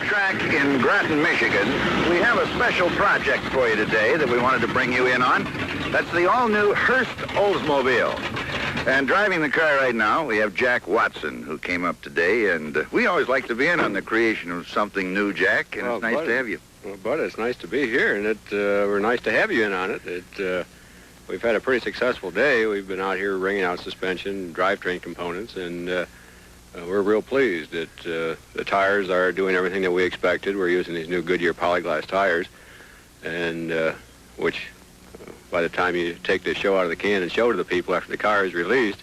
Track in Groton, Michigan, we have a special project for you today that we wanted to bring you in on. That's the all-new Hurst Oldsmobile. And driving the car right now, we have Jack Watson, who came up today, and we always like to be in on the creation of something new, Jack, and it's nice to have you. Well, Bud, it's nice to be here, and we're nice to have you in on it. We've had a pretty successful day. We've been out here wringing out suspension, drivetrain components, and we're real pleased that the tires are doing everything that we expected. We're using these new Goodyear polyglass tires, and which, by the time you take this show out of the can and show to the people after the car is released,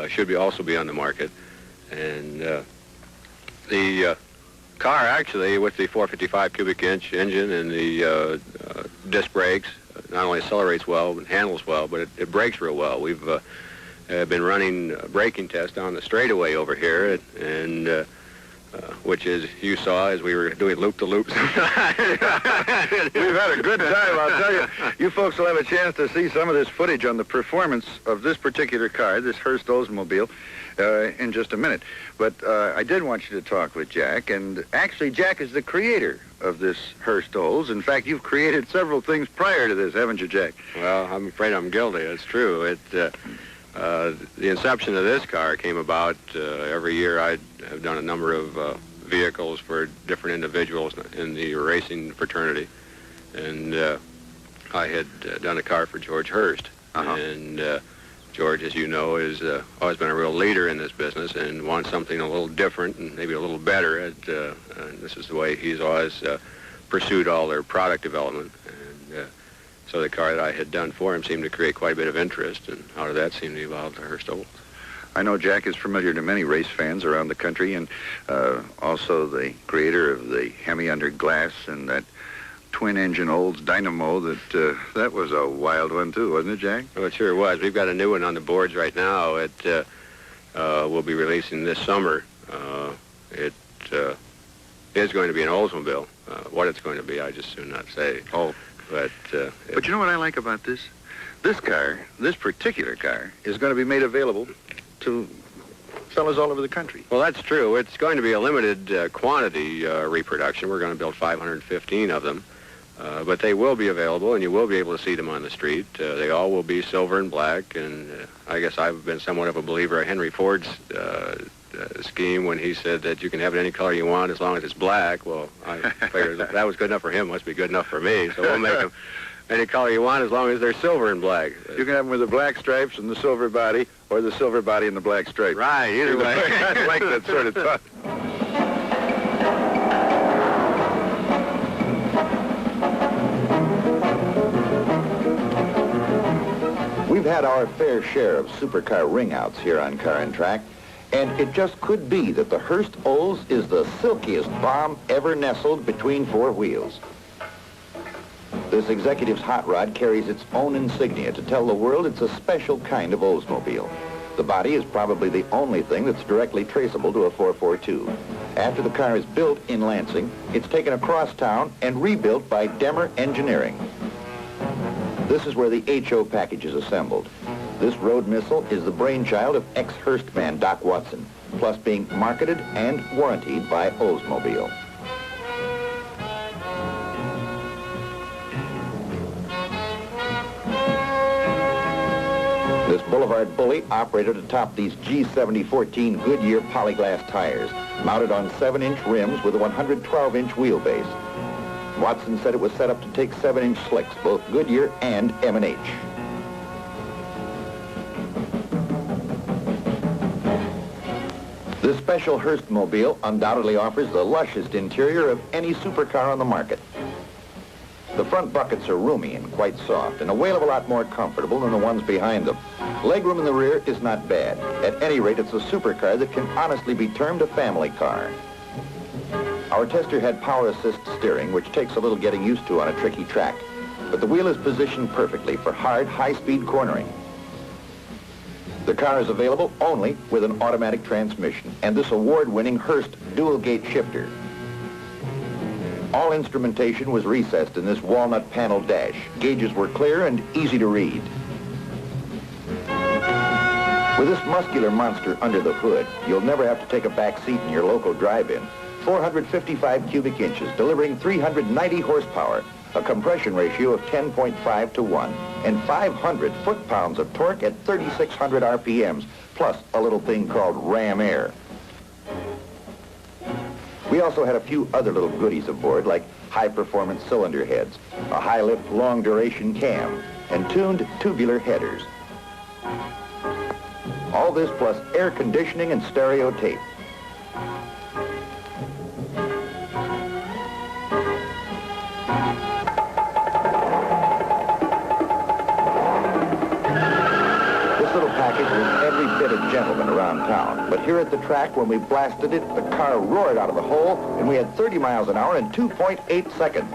should also be on the market. And the car, actually, with the 455 cubic inch engine and the disc brakes, not only accelerates well and handles well, but it brakes real well. We've been running braking tests on the straightaway over here, and which, as you saw, as we were doing loop-to-loops. We've had a good time, I'll tell you. You folks will have a chance to see some of this footage on the performance of this particular car, this Hurst Oldsmobile, in just a minute. But I did want you to talk with Jack, and actually Jack is the creator of this Hurst Olds. In fact, you've created several things prior to this, haven't you, Jack? Well, I'm afraid I'm guilty. It's true. The inception of this car came about every year. I have done a number of vehicles for different individuals in the racing fraternity, and I had done a car for George Hurst. And George, as you know, has always been a real leader in this business and wants something a little different and maybe a little better. And this is the way he's always pursued all their product development. And so the car that I had done for him seemed to create quite a bit of interest, and out of that seemed to evolve to Hurst Olds. I know Jack is familiar to many race fans around the country, and also the creator of the Hemi under glass and that twin-engine Olds Dynamo. That was a wild one too, wasn't it, Jack? Oh, it sure was. We've got a new one on the boards right now. It we'll be releasing this summer. It is going to be an Oldsmobile. What it's going to be, I just soon not say. Oh. But you know what I like about this? This car, this particular car, is going to be made available to fellas all over the country. Well, that's true. It's going to be a limited quantity reproduction. We're going to build 515 of them. But they will be available, and you will be able to see them on the street. They all will be silver and black, and I guess I've been somewhat of a believer of Henry Ford's scheme when he said that you can have it any color you want as long as it's black. Well, I figured that was good enough for him, must be good enough for me, so we'll make them any color you want as long as they're silver and black. You can have them with the black stripes and the silver body, or the silver body and the black stripes. Right, either way. I like that sort of thought. We've had our fair share of supercar ringouts here on Car and Track, and it just could be that the Hurst Olds is the silkiest bomb ever nestled between four wheels. This executive's hot rod carries its own insignia to tell the world it's a special kind of Oldsmobile. The body is probably the only thing that's directly traceable to a 442. After the car is built in Lansing, it's taken across town and rebuilt by Demmer Engineering. This is where the HO package is assembled. This road missile is the brainchild of ex-Hurst man Doc Watson, plus being marketed and warrantied by Oldsmobile. This Boulevard bully operated atop these G7014 Goodyear polyglass tires, mounted on 7-inch rims with a 112-inch wheelbase. Watson said it was set up to take 7-inch slicks, both Goodyear and M&H. This special Hurstmobile undoubtedly offers the lushest interior of any supercar on the market. The front buckets are roomy and quite soft, and a whale of a lot more comfortable than the ones behind them. Legroom in the rear is not bad. At any rate, it's a supercar that can honestly be termed a family car. Our tester had power assist steering, which takes a little getting used to on a tricky track, but the wheel is positioned perfectly for hard, high-speed cornering. The car is available only with an automatic transmission and this award-winning Hurst dual-gate shifter. All instrumentation was recessed in this walnut panel dash. Gauges were clear and easy to read. With this muscular monster under the hood, you'll never have to take a back seat in your local drive-in. 455 cubic inches, delivering 390 horsepower, a compression ratio of 10.5 to 1, and 500 foot-pounds of torque at 3,600 RPMs, plus a little thing called ram air. We also had a few other little goodies aboard, like high-performance cylinder heads, a high-lift, long-duration cam, and tuned tubular headers. All this plus air conditioning and stereo tape. This little package was every bit a gentleman around town. But here at the track, when we blasted it, the car roared out of the hole, and we had 30 miles an hour in 2.8 seconds.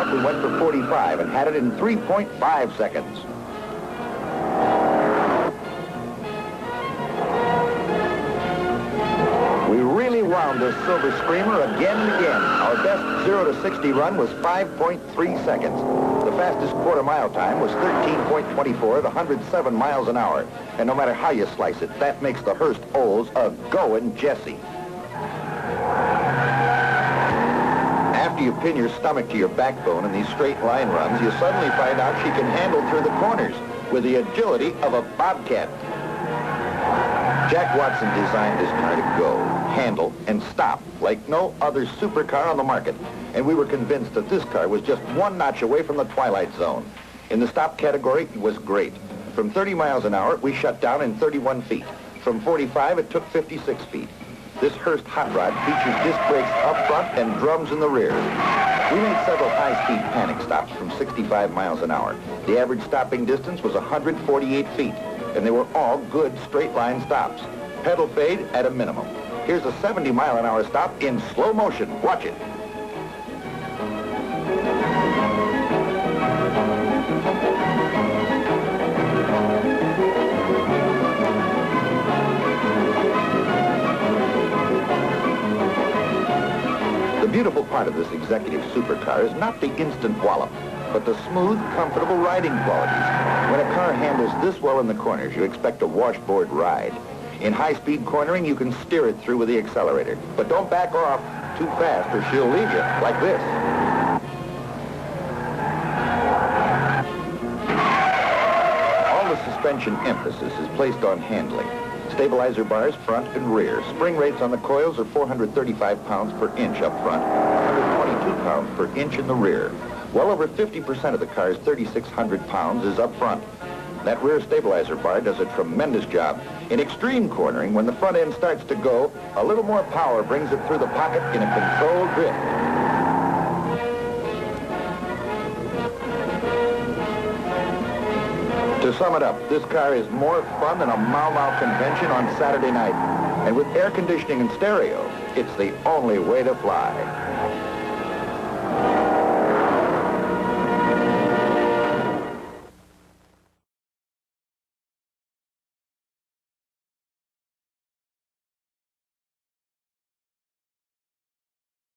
We went for 45 and had it in 3.5 seconds. We really wound this Silver Screamer again and again. Our best 0 to 60 run was 5.3 seconds. The fastest quarter-mile time was 13.24 at 107 miles an hour. And no matter how you slice it, that makes the Hurst Olds a goin' Jessie. After you pin your stomach to your backbone in these straight line runs, you suddenly find out she can handle through the corners with the agility of a bobcat. Jack Watson designed this car to go, handle, and stop like no other supercar on the market. And we were convinced that this car was just one notch away from the twilight zone. In the stop category, it was great. From 30 miles an hour, we shut down in 31 feet. From 45, it took 56 feet. This Hurst hot rod features disc brakes up front and drums in the rear. We made several high-speed panic stops from 65 miles an hour. The average stopping distance was 148 feet, and they were all good straight-line stops. Pedal fade at a minimum. Here's a 70-mile-an-hour stop in slow motion. Watch it. The beautiful part of this executive supercar is not the instant wallop, but the smooth, comfortable riding qualities. When a car handles this well in the corners, you expect a washboard ride. In high-speed cornering, you can steer it through with the accelerator. But don't back off too fast or she'll leave you, like this. All the suspension emphasis is placed on handling. Stabilizer bars front and rear. Spring rates on the coils are 435 pounds per inch up front, 122 pounds per inch in the rear. Well over 50% of the car's 3,600 pounds is up front. That rear stabilizer bar does a tremendous job. In extreme cornering, when the front end starts to go, a little more power brings it through the pocket in a controlled drift. To sum it up, this car is more fun than a Mau Mau convention on Saturday night. And with air conditioning and stereo, it's the only way to fly.